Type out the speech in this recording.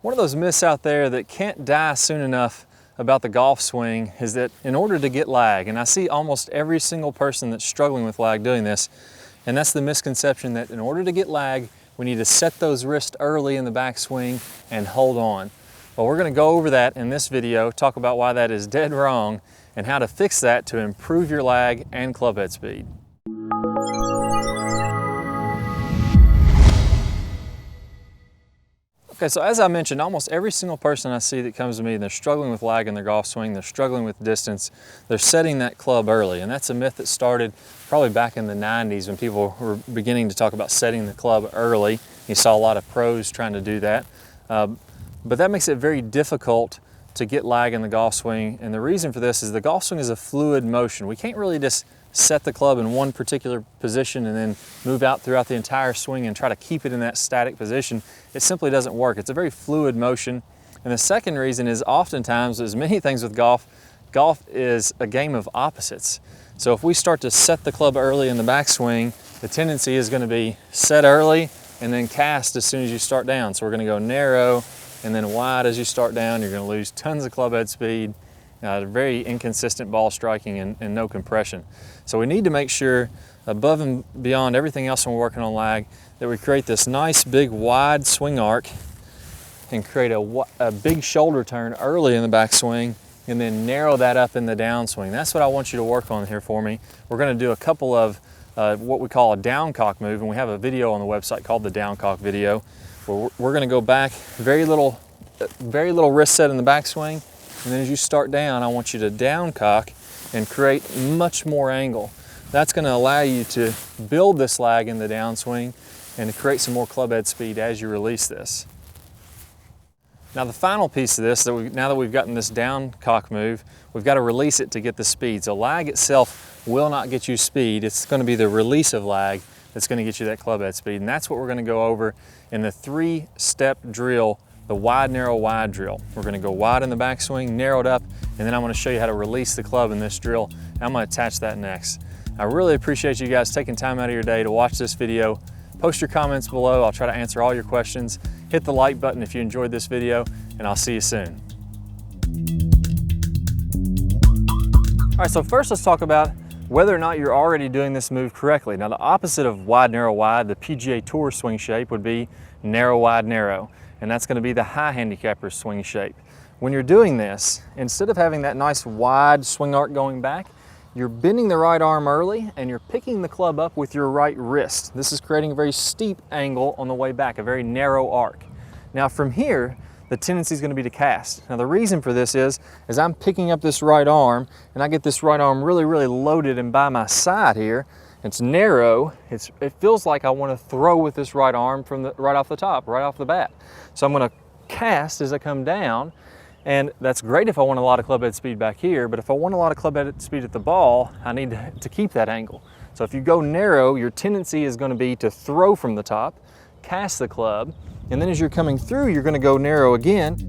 One of those myths out there that can't die soon enough about the golf swing is that in order to get lag, and I see almost every single person that's struggling with lag doing this, and that's the misconception that in order to get lag, we need to set those wrists early in the backswing and hold on. Well, we're going to go over that in this video, talk about why that is dead wrong, and how to fix that to improve your lag and club head speed. Okay, so as I mentioned, almost every single person I see that comes to me, they're struggling with lag in their golf swing, they're struggling with distance, they're setting that club early. And that's a myth that started probably back in the 90s when people were beginning to talk about setting the club early. You saw a lot of pros trying to do that. But that makes it very difficult to get lag in the golf swing. And the reason for this is the golf swing is a fluid motion. We can't really just set the club in one particular position and then move out throughout the entire swing and try to keep it in that static position. It simply doesn't work. It's a very fluid motion. And the second reason is oftentimes, as many things with golf, golf is a game of opposites. So if we start to set the club early in the backswing, the tendency is going to be set early and then cast as soon as you start down. So we're going to go narrow and then wide as you start down. You're going to lose tons of club head speed. Very inconsistent ball striking and no compression. So we need to make sure, above and beyond everything else when we're working on lag, that we create this nice big wide swing arc and create a big shoulder turn early in the backswing and then narrow that up in the downswing. That's what I want you to work on here for me. We're going to do a couple of what we call a down cock move, and we have a video on the website called the down cock video, where we're going to go back, very little wrist set in the backswing. And then as you start down, I want you to down cock and create much more angle. That's going to allow you to build this lag in the downswing and to create some more club head speed as you release this. Now the final piece of this, now that we've gotten this down cock move, we've got to release it to get the speed. So lag itself will not get you speed. It's going to be the release of lag that's going to get you that club head speed. And that's what we're going to go over in the 3-step drill, the wide, narrow, wide drill. We're going to go wide in the backswing, narrowed up, and then I'm going to show you how to release the club in this drill. And I'm going to attach that next. I really appreciate you guys taking time out of your day to watch this video. Post your comments below. I'll try to answer all your questions. Hit the like button if you enjoyed this video, and I'll see you soon. All right, so first let's talk about whether or not you're already doing this move correctly. Now the opposite of wide, narrow, wide, the PGA Tour swing shape would be narrow, wide, narrow. And that's going to be the high handicapper's swing shape. When you're doing this, instead of having that nice wide swing arc going back, you're bending the right arm early and you're picking the club up with your right wrist. This is creating a very steep angle on the way back, a very narrow arc. Now from here, the tendency is going to be to cast. Now the reason for this is I'm picking up this right arm and I get this right arm really, really loaded and by my side here. It's narrow. It feels like I want to throw with this right arm from right off the top, right off the bat. So I'm going to cast as I come down, and that's great if I want a lot of club head speed back here, but if I want a lot of club head speed at the ball, I need to keep that angle. So if you go narrow, your tendency is going to be to throw from the top, cast the club, and then as you're coming through, you're going to go narrow again.